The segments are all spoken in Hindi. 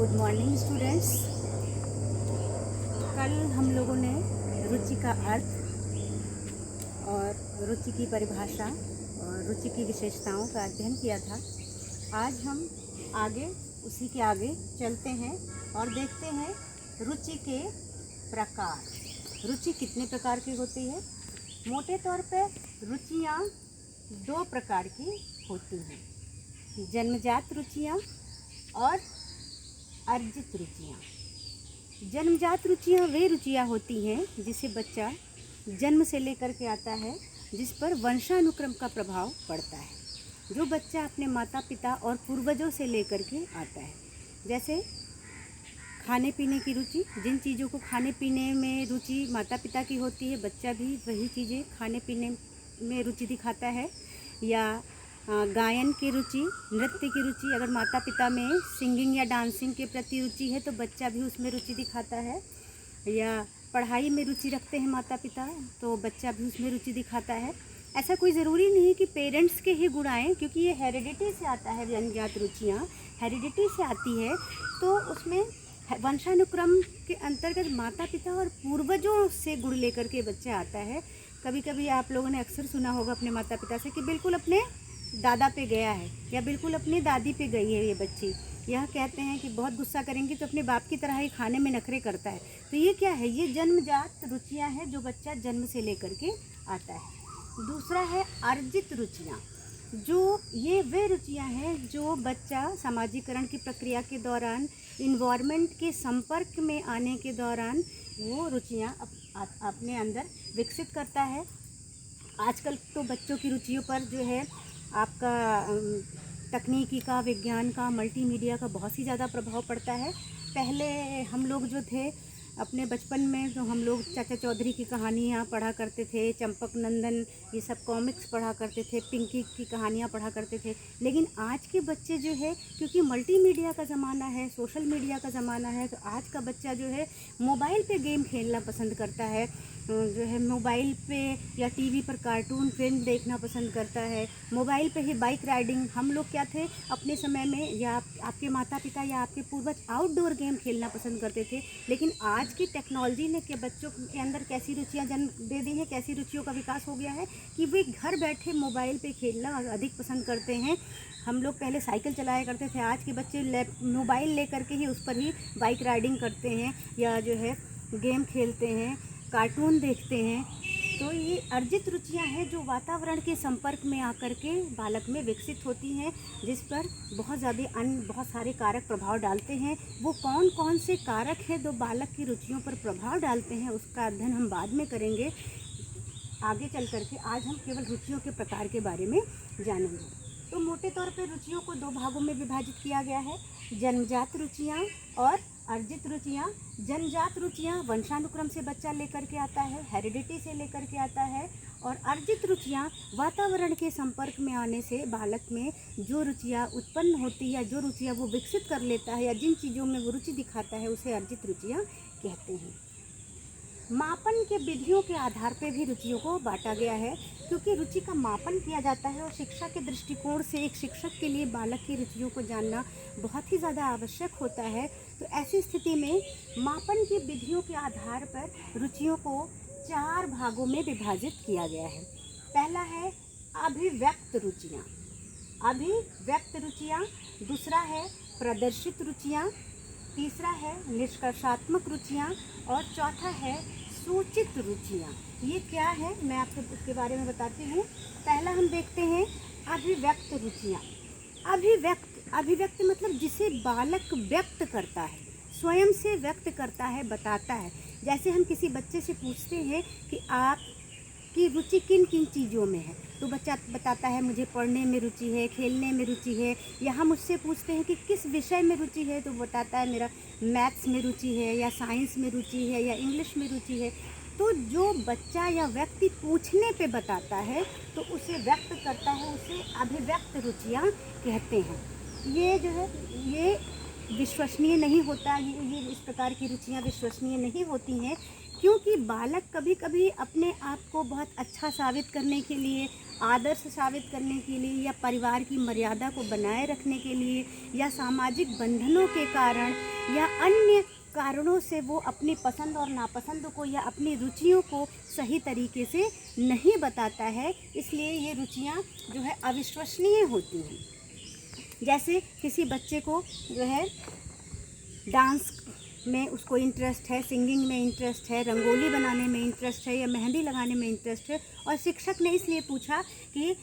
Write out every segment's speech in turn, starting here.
Good morning students. कल हम लोगों ने रुचि का अर्थ और रुचि की परिभाषा और रुचि की विशेषताओं का अध्ययन किया था। आज हम आगे उसी के आगे चलते हैं और देखते हैं रुचि के प्रकार। रुचि कितने प्रकार की होती है? मोटे तौर पर रुचियाँ दो प्रकार की होती हैं, जन्मजात रुचियाँ और अर्जित रुचियाँ। जन्मजात रुचियाँ वे रुचियाँ होती हैं जिसे बच्चा जन्म से लेकर के आता है, जिस पर वंशानुक्रम का प्रभाव पड़ता है, जो बच्चा अपने माता पिता और पूर्वजों से लेकर के आता है। जैसे खाने पीने की रुचि, जिन चीज़ों को खाने पीने में रुचि माता पिता की होती है, बच्चा भी वही चीज़ें खाने पीने में रुचि दिखाता है। या गायन की रुचि, नृत्य की रुचि, अगर माता पिता में सिंगिंग या डांसिंग के प्रति रुचि है तो बच्चा भी उसमें रुचि दिखाता है। या पढ़ाई में रुचि रखते हैं माता पिता तो बच्चा भी उसमें रुचि दिखाता है। ऐसा कोई ज़रूरी नहीं है कि पेरेंट्स के ही गुण आएँ, क्योंकि ये हेरिडिटी से आता है। जन्मजात रुचियाँ हेरिडिटी से आती है, तो उसमें वंशानुक्रम के अंतर्गत माता पिता और पूर्वजों से गुण लेकर के बच्चा आता है। कभी कभी आप लोगों ने अक्सर सुना होगा अपने माता पिता से कि बिल्कुल अपने दादा पे गया है या बिल्कुल अपनी दादी पे गई है ये बच्ची। यह कहते हैं कि बहुत गुस्सा करेंगी तो अपने बाप की तरह ही खाने में नखरे करता है। तो ये क्या है? ये जन्मजात रुचियां हैं जो बच्चा जन्म से लेकर के आता है। दूसरा है अर्जित रुचियां, जो ये वे रुचियां हैं जो बच्चा सामाजिकरण की प्रक्रिया के दौरान, इन्वायरमेंट के संपर्क में आने के दौरान वो रुचियां अपने अंदर विकसित करता है। आजकल तो बच्चों की रुचियों पर जो है आपका तकनीकी का, विज्ञान का, मल्टीमीडिया का बहुत ही ज़्यादा प्रभाव पड़ता है। पहले हम लोग जो थे अपने बचपन में, तो हम लोग चाचा चौधरी की कहानियाँ पढ़ा करते थे, चंपक नंदन, ये सब कॉमिक्स पढ़ा करते थे, पिंकी की कहानियाँ पढ़ा करते थे। लेकिन आज के बच्चे जो है, क्योंकि मल्टीमीडिया का ज़माना है, सोशल मीडिया का ज़माना है, तो आज का बच्चा जो है मोबाइल पे गेम खेलना पसंद करता है, जो है मोबाइल पे या टीवी पर कार्टून फिल्म देखना पसंद करता है, मोबाइल पे ही बाइक राइडिंग। हम लोग क्या थे अपने समय में, या आपके माता पिता या आपके पूर्वज आउटडोर गेम खेलना पसंद करते थे। लेकिन आज की टेक्नोलॉजी ने के बच्चों के अंदर कैसी रुचियां जन्म दे दी हैं, कैसी रुचियों का विकास हो गया है कि वे घर बैठे मोबाइल पे खेलना अधिक पसंद करते हैं। हम लोग पहले साइकिल चलाया करते थे, आज के बच्चे मोबाइल लेकर के ही उस पर ही बाइक राइडिंग करते हैं या जो है गेम खेलते हैं, कार्टून देखते हैं। तो ये अर्जित रुचियां हैं जो वातावरण के संपर्क में आकर के बालक में विकसित होती हैं, जिस पर बहुत सारे कारक प्रभाव डालते हैं। वो कौन कौन से कारक हैं जो बालक की रुचियों पर प्रभाव डालते हैं, उसका अध्ययन हम बाद में करेंगे आगे चल करके। आज हम केवल रुचियों के प्रकार के बारे में जानेंगे। तो मोटे तौर पर रुचियों को दो भागों में विभाजित किया गया है, जन्मजात रुचियाँ और अर्जित रुचियाँ। जन्मजात रुचियाँ वंशानुक्रम से बच्चा लेकर के आता है, हेरिडिटी से लेकर के आता है। और अर्जित रुचियाँ वातावरण के संपर्क में आने से बालक में जो रुचियाँ उत्पन्न होती है, जो रुचियाँ वो विकसित कर लेता है या जिन चीज़ों में वो रुचि दिखाता है, उसे अर्जित रुचियाँ कहते हैं। मापन के विधियों के आधार पर भी रुचियों को बांटा गया है, क्योंकि रुचि का मापन किया जाता है और शिक्षा के दृष्टिकोण से एक शिक्षक के लिए बालक की रुचियों को जानना बहुत ही ज़्यादा आवश्यक होता है। तो ऐसी स्थिति में मापन की विधियों के आधार पर रुचियों को 4 भागों में विभाजित किया गया है। पहला है अभिव्यक्त रुचियाँ, दूसरा है प्रदर्शित रुचियाँ, तीसरा है निष्कर्षात्मक रुचियाँ और चौथा है सूचित रुचियाँ। ये क्या है मैं आपको उसके बारे में बताती हूँ। पहला हम देखते हैं अभिव्यक्त रुचियाँ। अभिव्यक्त मतलब जिसे बालक व्यक्त करता है, स्वयं से व्यक्त करता है, बताता है। जैसे हम किसी बच्चे से पूछते हैं कि आपकी रुचि किन किन चीज़ों में है, तो बच्चा बताता है मुझे पढ़ने में रुचि है, खेलने में रुचि है। या हम उससे पूछते हैं कि किस विषय में रुचि है, तो बताता है मेरा मैथ्स में रुचि है, या साइंस में रुचि है, या इंग्लिश में रुचि है। तो जो बच्चा या व्यक्ति पूछने पे बताता है तो उसे व्यक्त करता है, उसे अभिव्यक्त रुचियाँ कहते हैं। ये जो है ये विश्वसनीय नहीं होता, ये इस प्रकार की रुचियाँ विश्वसनीय नहीं होती हैं, क्योंकि बालक कभी कभी अपने आप को बहुत अच्छा साबित करने के लिए, आदर्श साबित करने के लिए, या परिवार की मर्यादा को बनाए रखने के लिए, या सामाजिक बंधनों के कारण या अन्य कारणों से वो अपनी पसंद और नापसंद को या अपनी रुचियों को सही तरीके से नहीं बताता है, इसलिए ये रुचियाँ जो है अविश्वसनीय होती हैं। जैसे किसी बच्चे को जो है डांस में उसको इंटरेस्ट है, सिंगिंग में इंटरेस्ट है, रंगोली बनाने में इंटरेस्ट है या मेहंदी लगाने में इंटरेस्ट है, और शिक्षक ने इसलिए पूछा कि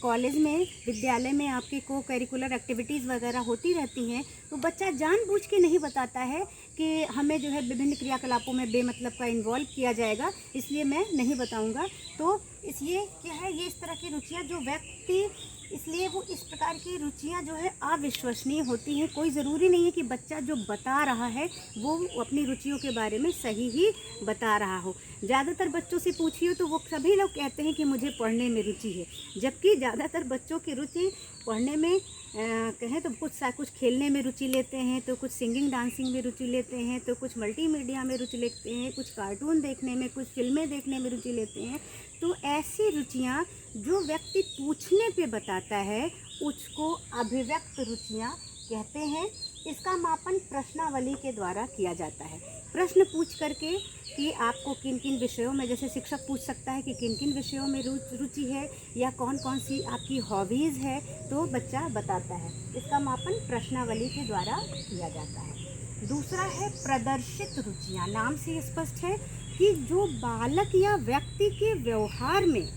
कॉलेज में, विद्यालय में आपके को करिकुलर एक्टिविटीज़ वगैरह होती रहती हैं, तो बच्चा जानबूझ के नहीं बताता है कि हमें जो है विभिन्न क्रियाकलापों में बेमतलब का इन्वॉल्व किया जाएगा, इसलिए मैं नहीं बताऊंगा। तो इसलिए क्या है, ये इस तरह की रुचियाँ जो व्यक्ति, इसलिए वो इस प्रकार की रुचियाँ जो है अविश्वसनीय होती हैं। कोई ज़रूरी नहीं है कि बच्चा जो बता रहा है वो अपनी रुचियों के बारे में सही ही बता रहा हो। ज़्यादातर बच्चों से पूछिए तो वो सभी लोग कहते हैं कि मुझे पढ़ने में रुचि है, जबकि ज़्यादातर बच्चों की रुचि पढ़ने में कहें तो कुछ खेलने में रुचि लेते हैं, तो कुछ सिंगिंग डांसिंग में रुचि लेते हैं, तो कुछ मल्टीमीडिया में रुचि लेते हैं, कुछ कार्टून देखने में, कुछ फिल्में देखने में रुचि लेते हैं। तो ऐसी रुचियाँ जो व्यक्ति पूछने पे बताता है उसको अभिव्यक्त रुचियाँ कहते हैं। इसका मापन प्रश्नावली के द्वारा किया जाता है। प्रश्न पूछ करके कि आपको किन किन विषयों में, जैसे शिक्षक पूछ सकता है कि किन किन विषयों में रुचि है या कौन कौन सी आपकी हॉबीज़ है, तो बच्चा बताता है। इसका मापन प्रश्नावली के द्वारा किया जाता है। दूसरा है प्रदर्शित रुचियाँ। नाम से स्पष्ट है कि जो बालक या व्यक्ति के व्यवहार में,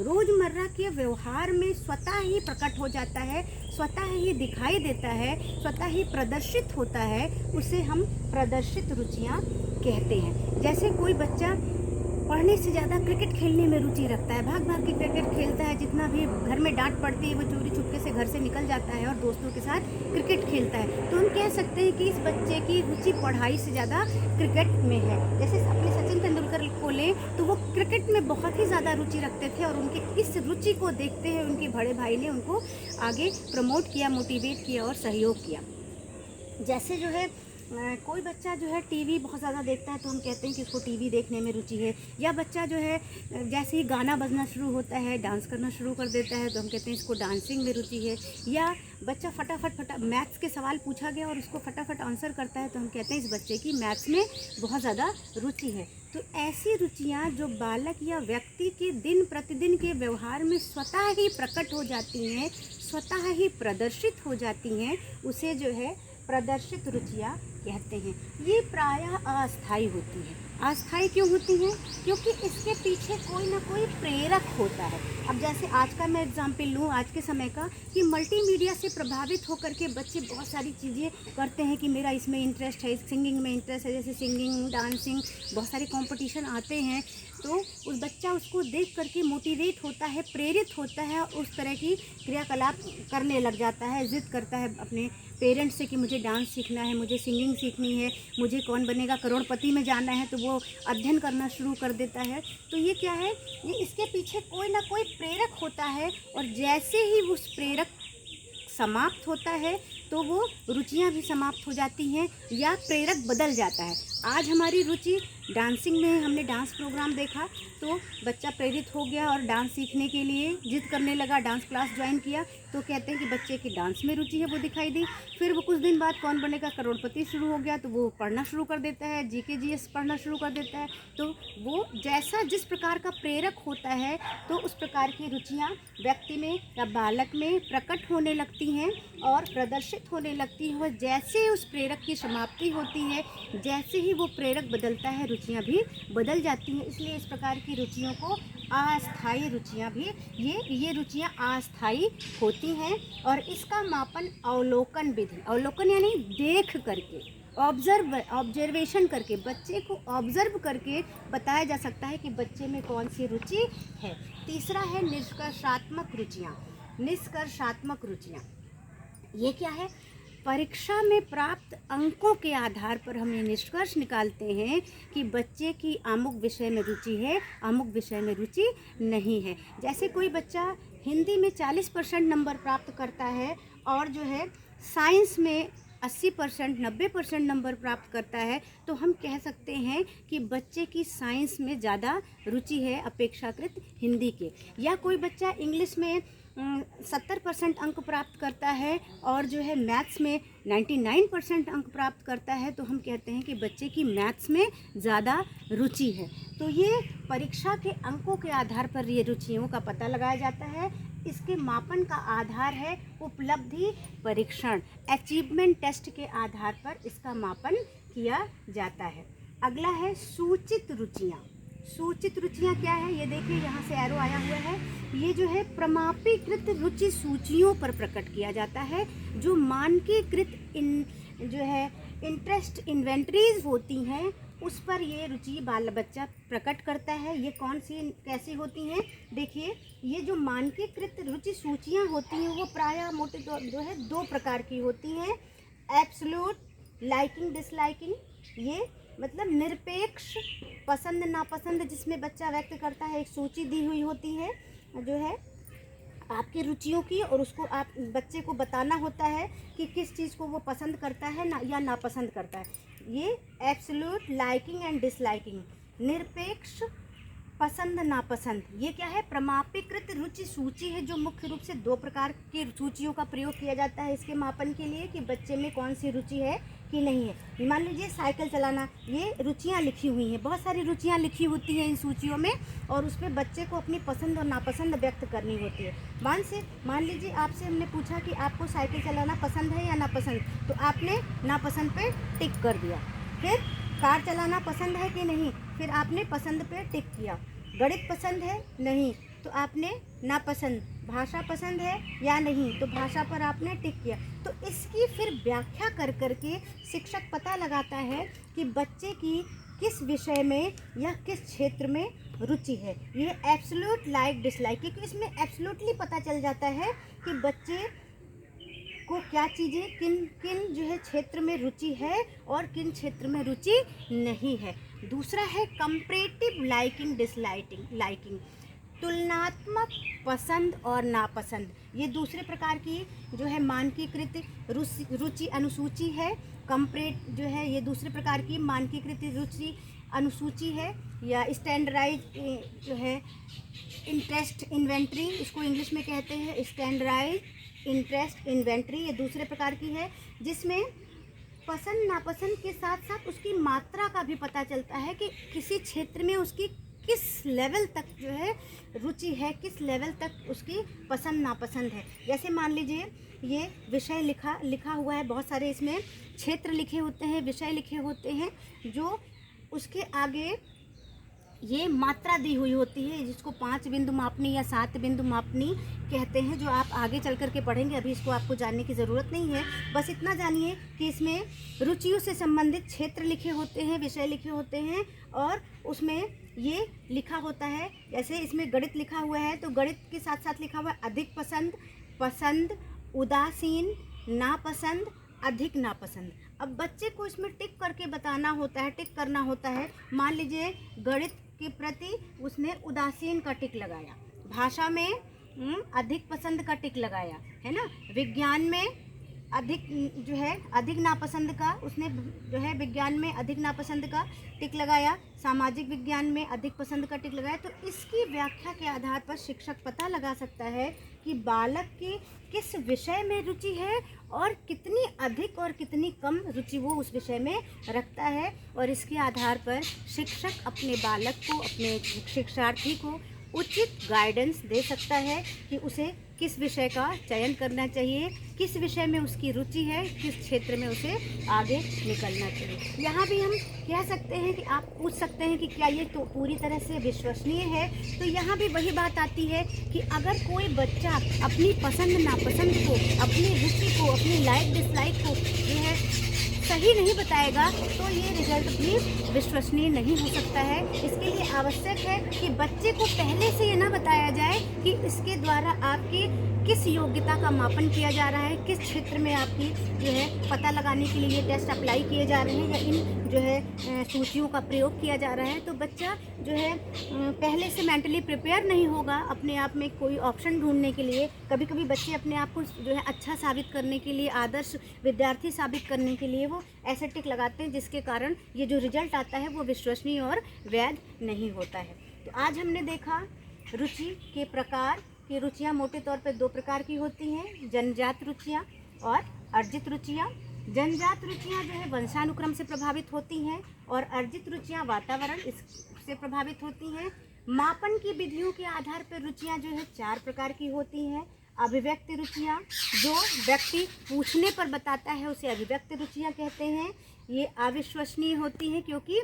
रोज़मर्रा के व्यवहार में स्वतः ही प्रकट हो जाता है, स्वतः ही दिखाई देता है, स्वतः ही प्रदर्शित होता है, उसे हम प्रदर्शित रुचियाँ कहते हैं। जैसे कोई बच्चा पढ़ने से ज़्यादा क्रिकेट खेलने में रुचि रखता है, भाग भाग के क्रिकेट खेलता है, जितना भी घर में डांट पड़ती है वो चोरी छुपके से घर से निकल जाता है और दोस्तों के साथ क्रिकेट खेलता है, तो हम कह सकते हैं कि इस बच्चे की रुचि पढ़ाई से ज़्यादा क्रिकेट में है। जैसे अपने सचिन तेंदुलकर को लें तो वो क्रिकेट में बहुत ही ज़्यादा रुचि रखते थे, और उनके इस रुचि को देखते हुए उनके बड़े भाई ने उनको आगे प्रमोट किया, मोटिवेट किया और सहयोग किया। जैसे जो है कोई बच्चा जो है टीवी बहुत ज़्यादा देखता है, तो हम कहते हैं कि उसको टीवी देखने में रुचि है। या बच्चा जो है जैसे ही गाना बजना शुरू होता है, डांस करना शुरू कर देता है, तो हम कहते हैं इसको डांसिंग में रुचि है। या बच्चा फटाफट मैथ्स के सवाल पूछा गया और उसको फटाफट आंसर करता है, तो हम कहते हैं इस बच्चे की मैथ्स में बहुत ज़्यादा रुचि है। तो ऐसी रुचियाँ जो बालक या व्यक्ति के दिन प्रतिदिन के व्यवहार में स्वतः ही प्रकट हो जाती हैं, स्वतः ही प्रदर्शित हो जाती हैं, उसे जो है प्रदर्शित रुचियाँ कहते हैं। ये प्रायः अस्थायी होती है। अस्थायी क्यों होती हैं? क्योंकि इसके पीछे कोई ना कोई प्रेरक होता है। अब जैसे आज का मैं एग्जाम्पल लूँ, आज के समय का, कि मल्टीमीडिया से प्रभावित होकर के बच्चे बहुत सारी चीज़ें करते हैं कि मेरा इसमें इंटरेस्ट है, सिंगिंग में इंटरेस्ट है, जैसे सिंगिंग, डांसिंग, बहुत सारे कंपटीशन आते हैं, तो उस बच्चा उसको देख करके मोटिवेट होता है, प्रेरित होता है, उस तरह की क्रियाकलाप करने लग जाता है, जिद करता है अपने पेरेंट्स से कि मुझे डांस सीखना है, मुझे सिंगिंग सीखनी है, मुझे कौन बनेगा करोड़पति में जाना है, तो वो अध्ययन करना शुरू कर देता है। तो ये क्या है, ये इसके पीछे कोई ना कोई प्रेरक होता है, और जैसे ही उस प्रेरक समाप्त होता है तो वो रुचियाँ भी समाप्त हो जाती हैं या प्रेरक बदल जाता है। आज हमारी रुचि डांसिंग में, हमने डांस प्रोग्राम देखा तो बच्चा प्रेरित हो गया और डांस सीखने के लिए जिद करने लगा, डांस क्लास ज्वाइन किया, तो कहते हैं कि बच्चे की डांस में रुचि है, वो दिखाई दी। फिर वो कुछ दिन बाद कौन बनेगा करोड़पति शुरू हो गया, तो वो पढ़ना शुरू कर देता है, जीके जीएस पढ़ना शुरू कर देता है। तो वो जैसा जिस प्रकार का प्रेरक होता है, तो उस प्रकार की रुचियाँ व्यक्ति में या बालक में प्रकट होने लगती हैं और प्रदर्शित होने लगती है। जैसे उस प्रेरक की समाप्ति होती है, जैसे ही वो प्रेरक बदलता है, रुचियाँ भी बदल जाती हैं। इसलिए इस प्रकार की रुचियों को अस्थायी रुचियाँ भी, ये रुचियाँ अस्थायी होती हैं। और इसका मापन अवलोकन विधि, अवलोकन यानी देख करके, ऑब्जर्वेशन करके, बच्चे को ऑब्जर्व करके बताया जा सकता है कि बच्चे में कौन सी रुचि है। तीसरा है निष्कर्षात्मक रुचियाँ। निष्कर्षात्मक रुचियाँ ये क्या है? परीक्षा में प्राप्त अंकों के आधार पर हम ये निष्कर्ष निकालते हैं कि बच्चे की अमुक विषय में रुचि है, अमुक विषय में रुचि नहीं है। जैसे कोई बच्चा हिंदी में 40% नंबर प्राप्त करता है और जो है साइंस में 80%, 90% नंबर प्राप्त करता है, तो हम कह सकते हैं कि बच्चे की साइंस में ज़्यादा रुचि है अपेक्षाकृत हिंदी के। या कोई बच्चा इंग्लिश में 70% अंक प्राप्त करता है और जो है मैथ्स में 99% अंक प्राप्त करता है, तो हम कहते हैं कि बच्चे की मैथ्स में ज़्यादा रुचि है। तो ये परीक्षा के अंकों के आधार पर ये रुचियों का पता लगाया जाता है। इसके मापन का आधार है उपलब्धि परीक्षण, अचीवमेंट टेस्ट के आधार पर इसका मापन किया जाता है। अगला है सूचित रुचियाँ। सूचित रुचियाँ क्या है, ये देखिए यहाँ से एरो आया हुआ है। ये जो है प्रमाणीकृत रुचि सूचियों पर प्रकट किया जाता है। जो मानकीकृत जो है इंटरेस्ट इन्वेंटरीज होती हैं उस पर ये रुचि बाल बच्चा प्रकट करता है। ये कौन सी कैसी होती हैं, देखिए ये जो मानकीकृत रुचि सूचियाँ होती हैं वो प्रायः मोटे तौर जो है 2 प्रकार की होती हैं। एब्सोल्यूट लाइकिंग डिसलाइकिंग, ये मतलब निरपेक्ष पसंद नापसंद जिसमें बच्चा व्यक्त करता है। एक सूची दी हुई होती है जो है आपकी रुचियों की, और उसको आप बच्चे को बताना होता है कि किस चीज़ को वो पसंद करता है ना या नापसंद करता है। ये एब्सोल्यूट लाइकिंग एंड डिसलाइकिंग, निरपेक्ष पसंद नापसंद, ये क्या है प्रमाणीकृत रुचि सूची है, जो मुख्य रूप से 2 प्रकार की सूचियों का प्रयोग किया जाता है इसके मापन के लिए कि बच्चे में कौन सी रुचि है कि नहीं है। मान लीजिए साइकिल चलाना, ये रुचियाँ लिखी हुई हैं, बहुत सारी रुचियाँ लिखी होती हैं इन सूचियों में, और उसमें बच्चे को अपनी पसंद और नापसंद व्यक्त करनी होती है। मान लीजिए आपसे हमने पूछा कि आपको साइकिल चलाना पसंद है या नापसंद, तो आपने नापसंद पे टिक कर दिया। फिर कार चलाना पसंद है कि नहीं, फिर आपने पसंद पे टिक किया। गणित पसंद है नहीं, तो आपने नापसंद। भाषा पसंद है या नहीं, तो भाषा पर आपने टिक किया। तो इसकी फिर व्याख्या कर करके शिक्षक पता लगाता है कि बच्चे की किस विषय में या किस क्षेत्र में रुचि है। ये एब्सोल्यूट लाइक डिसलाइक, क्योंकि इसमें एब्सोल्युटली पता चल जाता है कि बच्चे को क्या चीज़ें किन किन जो है क्षेत्र में रुचि है और किन क्षेत्र में रुचि नहीं है। दूसरा है कंपैरेटिव लाइकिंग डिसलाइकिंग, तुलनात्मक पसंद और नापसंद। ये दूसरे प्रकार की जो है मानकीकृत रुचि अनुसूची है। कंपैरेट जो है ये दूसरे प्रकार की मानकीकृत रुचि अनुसूची है, या स्टैंडर्डाइज जो है इंटरेस्ट इन्वेंटरी, इसको इंग्लिश में कहते हैं स्टैंडर्डाइज इंटरेस्ट इन्वेंटरी। ये दूसरे प्रकार की है जिसमें पसंद नापसंद के साथ साथ उसकी मात्रा का भी पता चलता है कि किसी क्षेत्र में उसकी किस लेवल तक जो है रुचि है, किस लेवल तक उसकी पसंद नापसंद है। जैसे मान लीजिए ये विषय लिखा हुआ है, बहुत सारे इसमें क्षेत्र लिखे होते हैं, विषय लिखे होते हैं, जो उसके आगे ये मात्रा दी हुई होती है जिसको 5 बिंदु मापनी या 7 बिंदु मापनी कहते हैं, जो आप आगे चल कर के पढ़ेंगे। अभी इसको आपको जानने की ज़रूरत नहीं है, बस इतना जानिए कि इसमें रुचियों से संबंधित क्षेत्र लिखे होते हैं, विषय लिखे होते हैं, और उसमें ये लिखा होता है। जैसे इसमें गणित लिखा हुआ है, तो गणित के साथ साथ लिखा हुआ है अधिक पसंद, पसंद, उदासीन, नापसंद, अधिक नापसंद। अब बच्चे को इसमें टिक करके बताना होता है, टिक करना होता है। मान लीजिए गणित के प्रति उसने उदासीन का टिक लगाया, भाषा में अधिक पसंद का टिक लगाया, है ना। विज्ञान में अधिक जो है अधिक नापसंद का उसने जो है विज्ञान में अधिक नापसंद का टिक लगाया, सामाजिक विज्ञान में अधिक पसंद का टिक लगाया। तो इसकी व्याख्या के आधार पर शिक्षक पता लगा सकता है कि बालक की किस विषय में रुचि है और कितनी अधिक और कितनी कम रुचि वो उस विषय में रखता है। और इसके आधार पर शिक्षक अपने बालक को, अपने शिक्षार्थी को उचित गाइडेंस दे सकता है कि उसे किस विषय का चयन करना चाहिए, किस विषय में उसकी रुचि है, किस क्षेत्र में उसे आगे निकलना चाहिए। यहाँ भी हम कह सकते हैं कि आप पूछ सकते हैं कि क्या ये तो पूरी तरह से विश्वसनीय है। तो यहाँ भी वही बात आती है कि अगर कोई बच्चा अपनी पसंद नापसंद को, अपनी रुचि को, अपनी लाइक डिसलाइक को जो है सही नहीं बताएगा, तो ये रिजल्ट भी विश्वसनीय नहीं हो सकता है। इसके लिए आवश्यक है कि बच्चे को पहले से ये ना बताया जाए कि इसके द्वारा आपकी किस योग्यता का मापन किया जा रहा है, किस क्षेत्र में आपकी जो है पता लगाने के लिए ये टेस्ट अप्लाई किए जा रहे हैं या इन जो है सूचियों का प्रयोग किया जा रहा है। तो बच्चा जो है पहले से मेंटली प्रिपेयर नहीं होगा अपने आप में कोई ऑप्शन ढूंढने के लिए। कभी कभी बच्चे अपने आप को जो है अच्छा साबित करने के लिए, आदर्श विद्यार्थी साबित करने के लिए वो ऐसे टिक लगाते हैं, जिसके कारण ये जो रिजल्ट आता है वो विश्वसनीय और वैध नहीं होता है। तो आज हमने देखा रुचि के प्रकार, कि रुचियाँ मोटे तौर पर 2 प्रकार की होती हैं, जन्मजात रुचियाँ और अर्जित रुचियाँ। जन्मजात रुचियाँ जो है वंशानुक्रम से प्रभावित होती हैं और अर्जित रुचियाँ वातावरण इससे प्रभावित होती हैं। मापन की विधियों के आधार पर रुचियाँ जो है 4 प्रकार की होती हैं। अभिव्यक्ति रुचियाँ, जो व्यक्ति पूछने पर बताता है उसे अभिव्यक्ति रुचियाँ कहते हैं। ये अविश्वसनीय होती हैं क्योंकि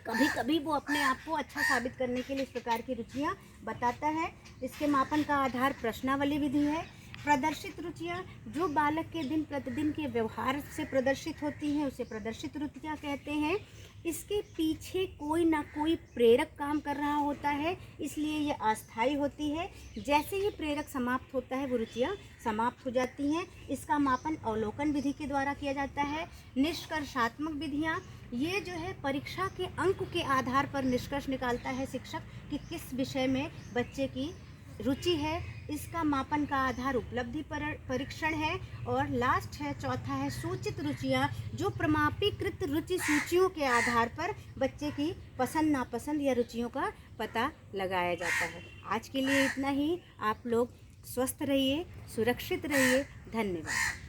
कभी कभी वो अपने आप को अच्छा साबित करने के लिए इस प्रकार की रुचियाँ बताता है। इसके मापन का आधार प्रश्नावली विधि है। प्रदर्शित रुचियाँ, जो बालक के दिन प्रतिदिन के व्यवहार से प्रदर्शित होती हैं उसे प्रदर्शित रुचियाँ कहते हैं। इसके पीछे कोई ना कोई प्रेरक काम कर रहा होता है, इसलिए ये अस्थायी होती है। जैसे ही प्रेरक समाप्त होता है वो रुचियाँ समाप्त हो जाती हैं। इसका मापन अवलोकन विधि के द्वारा किया जाता है। निष्कर्षात्मक विधियाँ, ये जो है परीक्षा के अंक के आधार पर निष्कर्ष निकालता है शिक्षक कि किस विषय में बच्चे की रुचि है। इसका मापन का आधार उपलब्धि परीक्षण है। और लास्ट है, चौथा है सूचित रुचियाँ, जो प्रमाणीकृत रुचि सूचियों के आधार पर बच्चे की पसंद नापसंद या रुचियों का पता लगाया जाता है। आज के लिए इतना ही। आप लोग स्वस्थ रहिए, सुरक्षित रहिए। धन्यवाद।